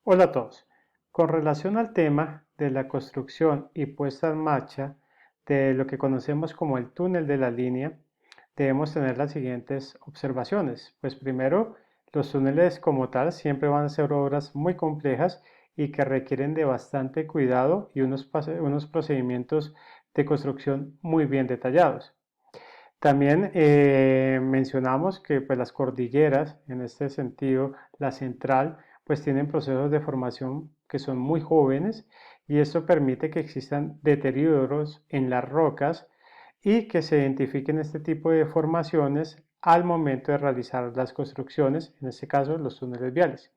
Hola a todos. Con relación al tema de la construcción y puesta en marcha de lo que conocemos como el túnel de la línea, debemos tener las siguientes observaciones. Pues primero, los túneles como tal siempre van a ser obras muy complejas y que requieren de bastante cuidado y unos procedimientos de construcción muy bien detallados. También mencionamos que pues, las cordilleras, en este sentido, la central, pues tienen procesos de formación que son muy jóvenes y esto permite que existan deterioros en las rocas y que se identifiquen este tipo de formaciones al momento de realizar las construcciones, en este caso los túneles viales.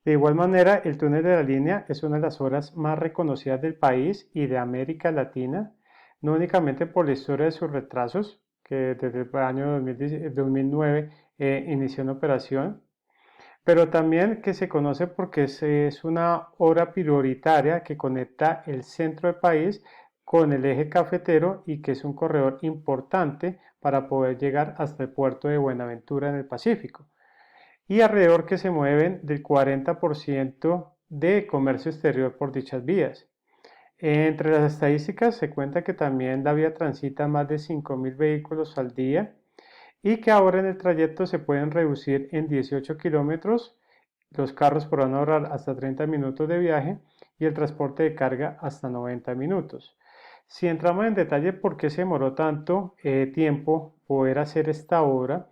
De igual manera, el túnel de la línea es una de las obras más reconocidas del país y de América Latina, no únicamente por la historia de sus retrasos, que desde el año 2009 inició en operación, pero también que se conoce porque es una obra prioritaria que conecta el centro del país con el eje cafetero y que es un corredor importante para poder llegar hasta el puerto de Buenaventura en el Pacífico y alrededor que se mueven del 40% de comercio exterior por dichas vías. Entre las estadísticas se cuenta que también la vía transita más de 5.000 vehículos al día y que ahora en el trayecto se pueden reducir en 18 kilómetros. Los carros podrán ahorrar hasta 30 minutos de viaje y el transporte de carga hasta 90 minutos. Si entramos en detalle por qué se demoró tanto tiempo poder hacer esta obra,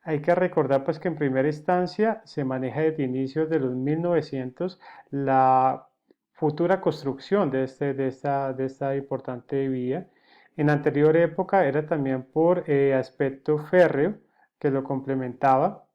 hay que recordar pues que en primera instancia se maneja desde inicios de los 1900 la futura construcción de esta importante vía. En anterior época era también por aspecto férreo que lo complementaba,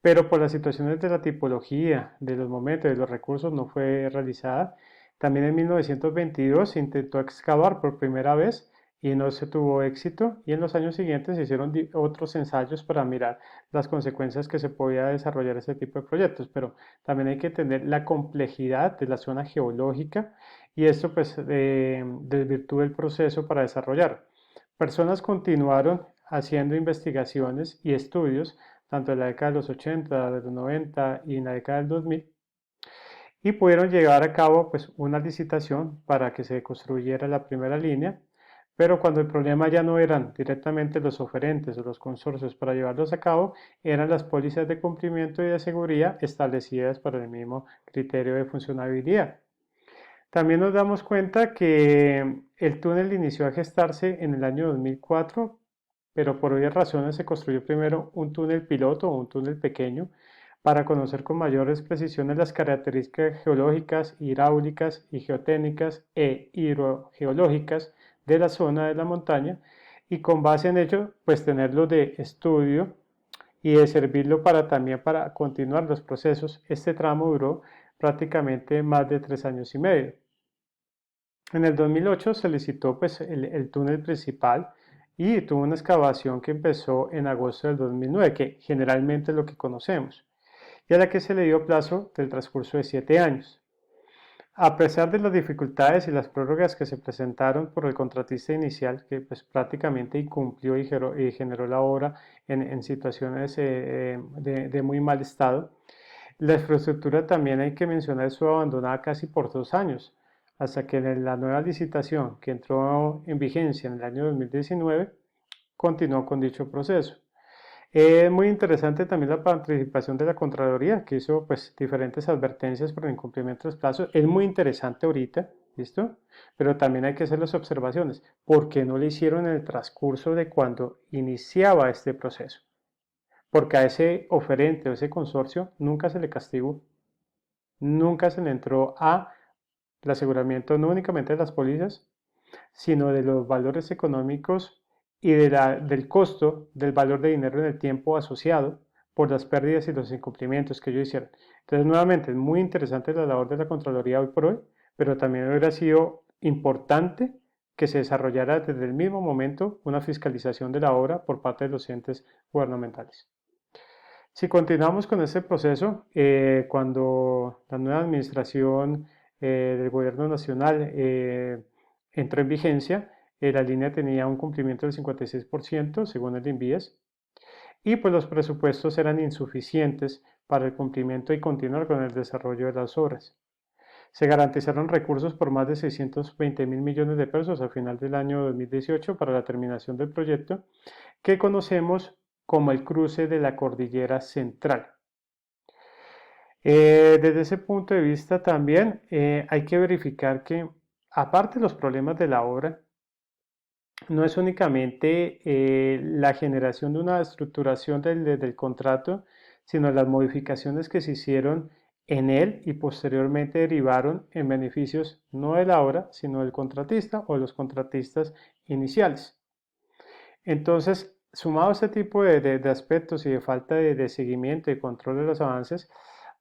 pero por las situaciones de la tipología, de los momentos, de los recursos no fue realizada. También en 1922 se intentó excavar por primera vez y no se tuvo éxito y en los años siguientes se hicieron otros ensayos para mirar las consecuencias que se podía desarrollar ese tipo de proyectos, pero también hay que tener la complejidad de la zona geológica y esto pues desvirtúa el proceso para desarrollar. Personas continuaron haciendo investigaciones y estudios tanto en la década de los 80, de los 90 y en la década del 2000, y pudieron llevar a cabo pues, una licitación para que se construyera la primera línea, pero cuando el problema ya no eran directamente los oferentes o los consorcios para llevarlos a cabo, eran las pólizas de cumplimiento y de seguridad establecidas por el mismo criterio de funcionabilidad. También nos damos cuenta que el túnel inició a gestarse en el año 2004, pero por obvias razones se construyó primero un túnel piloto o un túnel pequeño para conocer con mayores precisiones las características geológicas, hidráulicas y geotécnicas e hidrogeológicas de la zona de la montaña y con base en ello pues tenerlo de estudio y de servirlo para también para continuar los procesos. Este tramo duró prácticamente más de 3 años y medio. En el 2008 se licitó pues, el túnel principal y tuvo una excavación que empezó en agosto del 2009, que generalmente es lo que conocemos, y a la que se le dio plazo del transcurso de 7 años. A pesar de las dificultades y las prórrogas que se presentaron por el contratista inicial, que pues, prácticamente incumplió y generó la obra en situaciones de muy mal estado, la infraestructura también hay que mencionar estuvo abandonada casi por 2 años, hasta que en la nueva licitación que entró en vigencia en el año 2019 continuó con dicho proceso. Es muy interesante también la participación de la Contraloría, que hizo pues diferentes advertencias por el incumplimiento de los plazos. Es muy interesante ahorita, ¿listo? Pero también hay que hacer las observaciones. ¿Por qué no lo hicieron en el transcurso de cuando iniciaba este proceso? Porque a ese oferente o ese consorcio nunca se le castigó, nunca se le entró a el aseguramiento no únicamente de las pólizas, sino de los valores económicos y del costo del valor de dinero en el tiempo asociado por las pérdidas y los incumplimientos que ellos hicieron. Entonces, nuevamente, es muy interesante la labor de la Contraloría hoy por hoy, pero también hubiera sido importante que se desarrollara desde el mismo momento una fiscalización de la obra por parte de los entes gubernamentales. Si continuamos con este proceso, cuando la nueva administración del gobierno nacional entró en vigencia, la línea tenía un cumplimiento del 56% según el INVIES y pues los presupuestos eran insuficientes para el cumplimiento y continuar con el desarrollo de las obras. Se garantizaron recursos por más de 620 mil millones de pesos al final del año 2018 para la terminación del proyecto, que conocemos como el cruce de la Cordillera Central. Desde ese punto de vista también hay que verificar que, aparte de los problemas de la obra, no es únicamente la generación de una estructuración del contrato, sino las modificaciones que se hicieron en él y posteriormente derivaron en beneficios no de la obra, sino del contratista o de los contratistas iniciales. Entonces, sumado a este tipo de aspectos y de falta de seguimiento y control de los avances,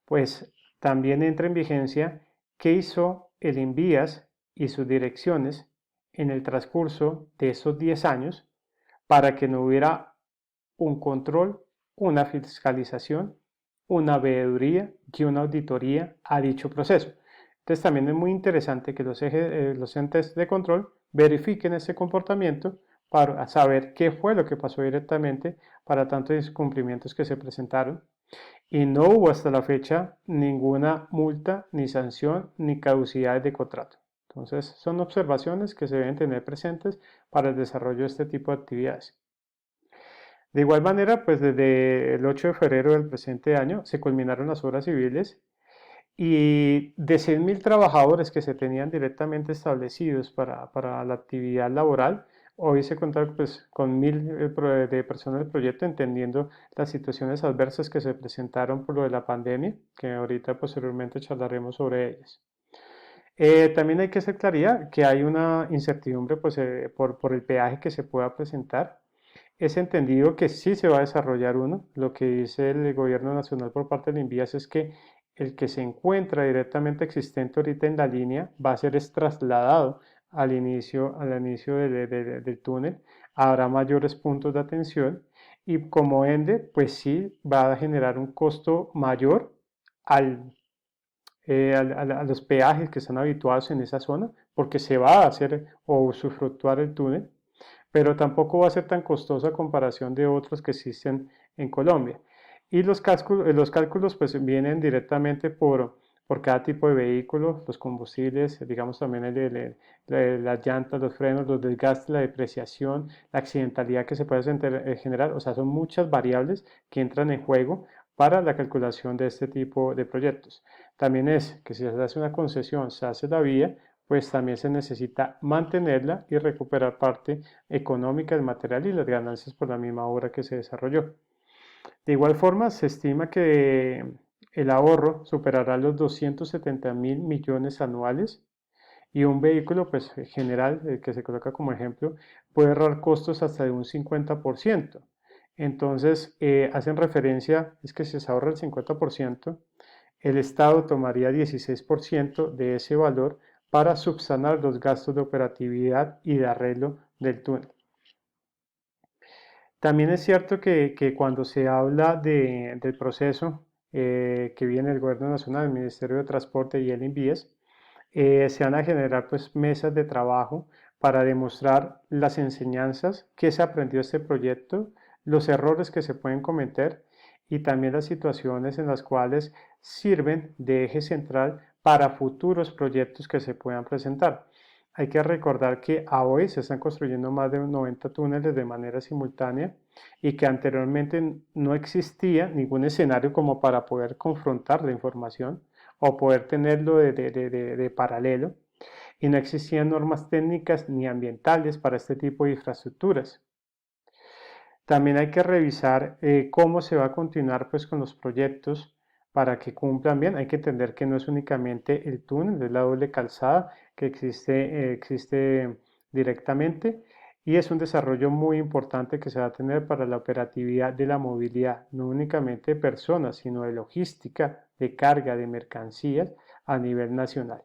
pues también entra en vigencia qué hizo el INVIAS y sus direcciones en el transcurso de esos 10 años para que no hubiera un control, una fiscalización, una veeduría y una auditoría a dicho proceso. Entonces también es muy interesante que los entes de control verifiquen ese comportamiento para saber qué fue lo que pasó directamente para tantos incumplimientos que se presentaron. Y no hubo hasta la fecha ninguna multa, ni sanción, ni caducidad de contrato. Entonces, son observaciones que se deben tener presentes para el desarrollo de este tipo de actividades. De igual manera, pues desde el 8 de febrero del presente año se culminaron las obras civiles y de 100.000 trabajadores que se tenían directamente establecidos para la actividad laboral, hoy se cuenta pues, con 1.000 de personas del proyecto, entendiendo las situaciones adversas que se presentaron por lo de la pandemia, que ahorita posteriormente charlaremos sobre ellas. También hay que hacer claridad que hay una incertidumbre pues, por el peaje que se pueda presentar. Es entendido que sí se va a desarrollar uno. Lo que dice el gobierno nacional por parte del INVIAS es que el que se encuentra directamente existente ahorita en la línea va a ser trasladado al inicio del túnel. Habrá mayores puntos de atención y como ende, pues sí va a generar un costo mayor al a los peajes que están habituados en esa zona, porque se va a hacer o usufructuar el túnel, pero tampoco va a ser tan costoso a comparación de otros que existen en Colombia. Y los cálculos pues vienen directamente por cada tipo de vehículo, los combustibles, digamos también las llantas, los frenos, los desgastes, la depreciación, la accidentalidad que se puede generar, o sea, son muchas variables que entran en juego para la calculación de este tipo de proyectos. También es que si se hace una concesión, se hace la vía, pues también se necesita mantenerla y recuperar parte económica del material y las ganancias por la misma obra que se desarrolló. De igual forma, se estima que el ahorro superará los 270.000 millones anuales y un vehículo pues, general, que se coloca como ejemplo, puede ahorrar costos hasta de un 50%. Entonces, hacen referencia, es que si se ahorra el 50%, el Estado tomaría 16% de ese valor para subsanar los gastos de operatividad y de arreglo del túnel. También es cierto que cuando se habla del proceso que viene el Gobierno Nacional, el Ministerio de Transporte y el INVIES, se van a generar pues, mesas de trabajo para demostrar las enseñanzas que se aprendió de este proyecto, los errores que se pueden cometer y también las situaciones en las cuales sirven de eje central para futuros proyectos que se puedan presentar. Hay que recordar que a hoy se están construyendo más de 90 túneles de manera simultánea y que anteriormente no existía ningún escenario como para poder confrontar la información o poder tenerlo de paralelo y no existían normas técnicas ni ambientales para este tipo de infraestructuras. También hay que revisar cómo se va a continuar pues, con los proyectos para que cumplan bien. Hay que entender que no es únicamente el túnel, es la doble calzada que existe directamente y es un desarrollo muy importante que se va a tener para la operatividad de la movilidad, no únicamente de personas, sino de logística, de carga, de mercancías a nivel nacional.